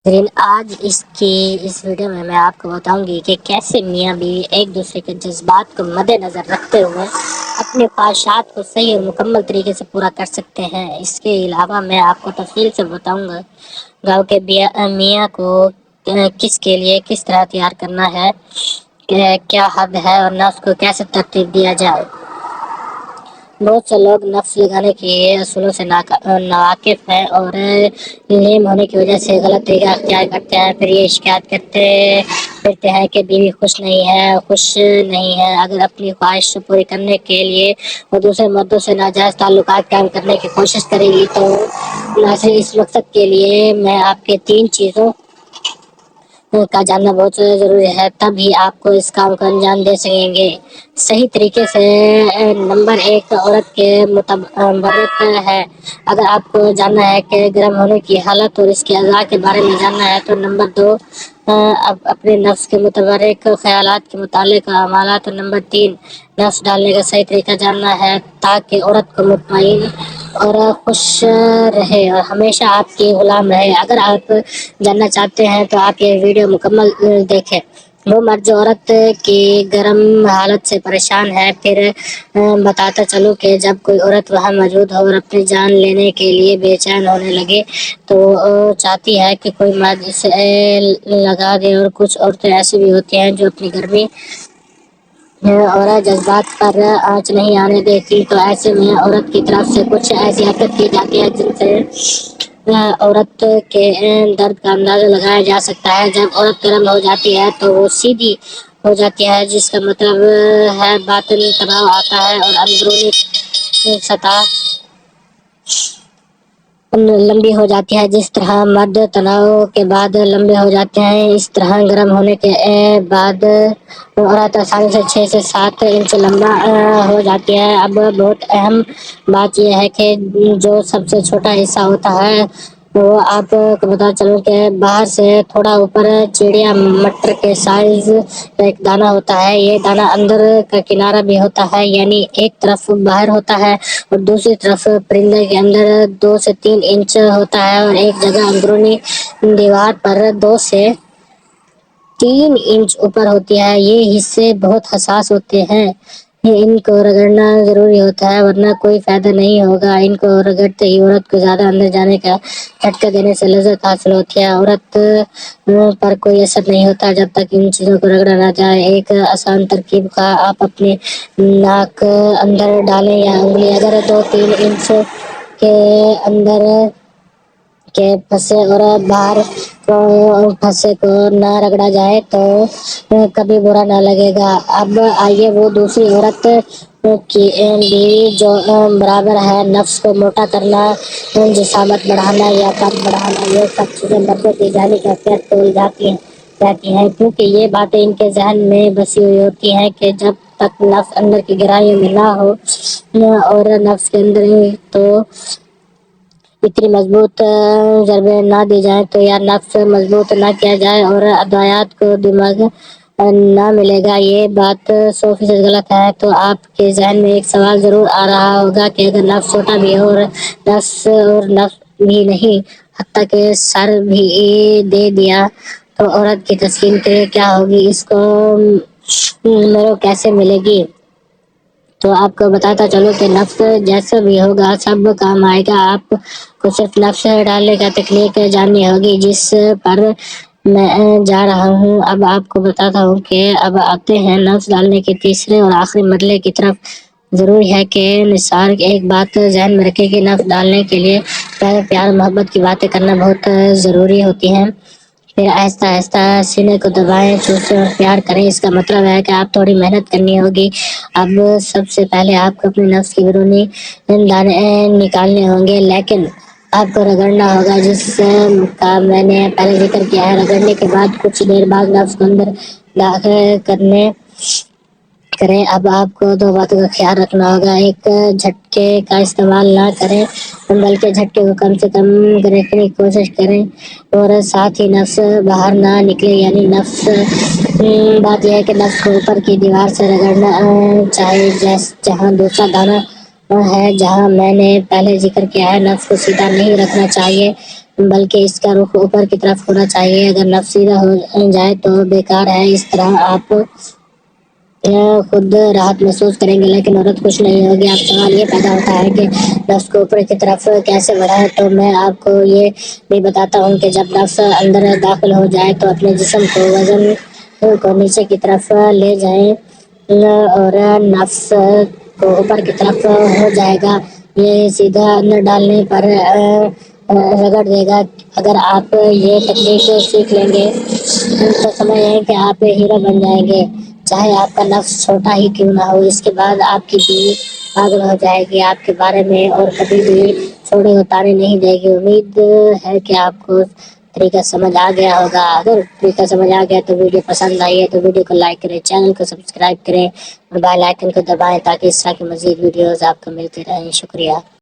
آج اس ویڈیو میں آپ کو بتاؤں گی کہ کیسے میاں بیوی ایک دوسرے کے جذبات کو مد نظر رکھتے ہوئے اپنے خواہشات کو صحیح اور مکمل طریقے سے پورا کر سکتے ہیں۔ اس کے علاوہ میں آپ کو تفصیل سے بتاؤں گا گاؤں کے میاں کو کس کے لیے کس طرح تیار کرنا ہے، کیا حد ہے اور نفس کو کیسے ترتیب دیا جائے۔ بہت سے لوگ نفس لگانے کے اصولوں سے ناواقف ہیں اور نیم ہونے کی وجہ سے غلط طریقہ اختیار کرتے ہیں۔ پھر یہ شکایت کرتے پھرتے ہیں کہ بیوی خوش نہیں ہے۔ اگر اپنی خواہش پوری کرنے کے لیے وہ دوسرے مردوں سے ناجائز تعلقات قائم کرنے کی کوشش کرے گی تو ناصرین، اس مقصد کے لیے میں آپ کے 3 چیزوں کا جاننا بہت ضروری ہے، تب ہی آپ کو اس کام کو انجام دے سکیں گے صحیح طریقے سے۔ نمبر 1، عورت کے متبرک ہے۔ اگر آپ کو جاننا ہے کہ گرم ہونے کی حالت اور اس کے اعضاء کے بارے میں جاننا ہے تو نمبر 2، اپنے نفس کے متبرک خیالات کے متعلق عمالات اور نمبر 3، نفس ڈالنے کا صحیح طریقہ جاننا ہے تاکہ عورت کو مطمئن اور خوش رہے اور ہمیشہ آپ کی غلام رہے۔ اگر آپ جاننا چاہتے ہیں تو آپ یہ ویڈیو مکمل دیکھیں۔ وہ مرد جو عورت کی گرم حالت سے پریشان ہے، پھر بتاتا چلوں کہ جب کوئی عورت وہاں موجود ہو اور اپنی جان لینے کے لیے بے چین ہونے لگے تو وہ چاہتی ہے کہ کوئی مرد اسے لگا دے، اور کچھ عورتیں ایسی بھی ہوتی ہیں جو اپنی گرمی اور جذبات پر آنچ نہیں آنے دیتی، تو ایسے میں عورت کی طرف سے کچھ ایسی حرکت کی جاتی ہے جن سے عورت کے درد کا اندازہ لگایا جا سکتا ہے۔ جب عورت گرم ہو جاتی ہے تو وہ سیدھی ہو جاتی ہے، جس کا مطلب ہے باطنی تناؤ آتا ہے اور اندرونی سطح لمبی ہو جاتی ہے۔ جس طرح مرد تناؤ کے بعد لمبے ہو جاتے ہیں، اس طرح گرم ہونے کے بعد عورت آسانی سے 6 سے 7 انچ لمبا ہو جاتی ہے۔ اب بہت اہم بات یہ ہے کہ جو سب سے چھوٹا حصہ ہوتا ہے وہ آپ کو بتا چلوں کہ باہر سے تھوڑا اوپر چڑیا مٹر کے سائز کا ایک دانہ ہوتا ہے۔ یہ دانہ اندر کا کنارہ بھی ہوتا ہے، یعنی ایک طرف باہر ہوتا ہے اور دوسری طرف پرندے کے اندر 2 سے 3 انچ ہوتا ہے، اور ایک جگہ اندرونی دیوار پر 2 سے 3 انچ اوپر ہوتی ہے۔ یہ حصے بہت حساس ہوتے ہیں، ان کو رگڑنا ضروری ہوتا ہے ورنہ کوئی فائدہ نہیں ہوگا۔ ان کو رگڑتے ہی عورت کو زیادہ اندر جانے کا جھٹکا دینے سے لذت حاصل ہوتی ہے۔ عورت پر کوئی اثر نہیں ہوتا جب تک ان چیزوں کو رگڑا نہ جائے۔ ایک آسان ترکیب کا آپ اپنی ناک اندر ڈالیں یا انگلی اگر 2-3 انچ کے اندر کے پھنسے اور باہر پھنسے کو نہ رگڑا جائے تو کبھی برا نہ لگے گا۔ اب آئیے وہ دوسری عورت کی بیوی جو برابر ہے، نفس کو موٹا کرنا، جسامت بڑھانا یا قد بڑھانا، یہ سب چیزیں مردوں کی ذہنی کیفیت کو الجھاتی رہتی ہیں، کیونکہ یہ باتیں ان کے ذہن میں بسی ہوئی ہوتی ہیں کہ جب تک نفس اندر کی گہرائیوں میں نہ ہو اور نفس کے اندر تو اتنی مضبوط ضربیں نہ دی جائیں تو یا نفس مضبوط نہ کیا جائے اور ادویات کو دماغ نہ ملے گا۔ یہ بات 100% غلط ہے۔ تو آپ کے ذہن میں ایک سوال ضرور آ رہا ہوگا کہ اگر نفس چھوٹا بھی ہو اور نفس بھی نہیں، حتیٰ کہ سر بھی دے دیا تو عورت کی تسکین کے کیا ہوگی، اس کو مرو کیسے ملے گی؟ تو آپ کو بتاتا چلو کہ نفس جیسا بھی ہوگا سب کام آئے گا۔ آپ کو صرف نفس ڈالنے کا تکنیک جاننی ہوگی جس پر میں جا رہا ہوں۔ اب آپ کو بتاتا ہوں کہ اب آتے ہیں نفس ڈالنے کے تیسرے اور آخری مرحلے کی طرف۔ ضروری ہے کہ نثار ایک بات ذہن میں رکھے کہ نفس ڈالنے کے لیے پہلے پیار محبت کی باتیں کرنا بہت ضروری ہوتی ہیں، پھر آہستہ آہستہ سینے کو دبائیں، چوسیں اور پیار کریں۔ اس کا مطلب ہے کہ آپ تھوڑی محنت کرنی ہوگی۔ اب سب سے پہلے آپ کو اپنے نفس کی بیرونی دانے نکالنے ہوں گے، لیکن آپ کو رگڑنا ہوگا، جس کا میں نے پہلے ذکر کیا ہے۔ رگڑنے کے بعد کچھ دیر بعد نفس کو اندر داخل کریں۔ اب آپ کو 2 باتوں کا خیال رکھنا ہوگا، ایک جھٹکے کا استعمال نہ کریں بلکہ جھٹکے کو کم سے کم کرنے کی کوشش کریں، اور ساتھ ہی نفس باہر نہ نکلے، یعنی بات یہ ہے کہ نفس کو اوپر کی دیوار سے رگڑنا چاہیے جہاں دوسرا دانہ ہے جہاں میں نے پہلے ذکر کیا ہے، نفس کو سیدھا نہیں رکھنا چاہیے بلکہ اس کا رخ اوپر کی طرف ہونا چاہیے۔ اگر نفس سیدھا ہو جائے تو بیکار ہے، اس طرح آپ خود راحت محسوس کریں گے لیکن عورت خوش نہیں ہوگی۔ اب سوال یہ پیدا ہوتا ہے کہ نفس کو اوپر کی طرف کیسے بڑھائے، تو میں آپ کو یہ بھی بتاتا ہوں کہ جب نفس اندر داخل ہو جائے تو اپنے جسم کو وزن کو نیچے کی طرف لے جائیں اور نفس کو اوپر کی طرف ہو جائے گا، یہ سیدھا اندر ڈالنے پر رگڑ دے گا۔ اگر آپ یہ تکنیک سیکھ لیں گے تو سمجھیں کہ آپ ہیرو بن جائیں گے، چاہے آپ کا نفس چھوٹا ہی کیوں نہ ہو۔ اس کے بعد آپ کی بیوی پاگل ہو جائے گی آپ کے بارے میں اور کبھی بھی چھوڑے اتارے نہیں دے گی۔ امید ہے کہ آپ کو طریقہ سمجھ آ گیا ہوگا۔ اگر طریقہ سمجھ آ گیا تو ویڈیو پسند آئی ہے تو ویڈیو کو لائک کریں، چینل کو سبسکرائب کریں اور بیل آئیکن کو دبائیں تاکہ اس طرح کی مزید ویڈیوز آپ کو ملتی رہیں۔ شکریہ۔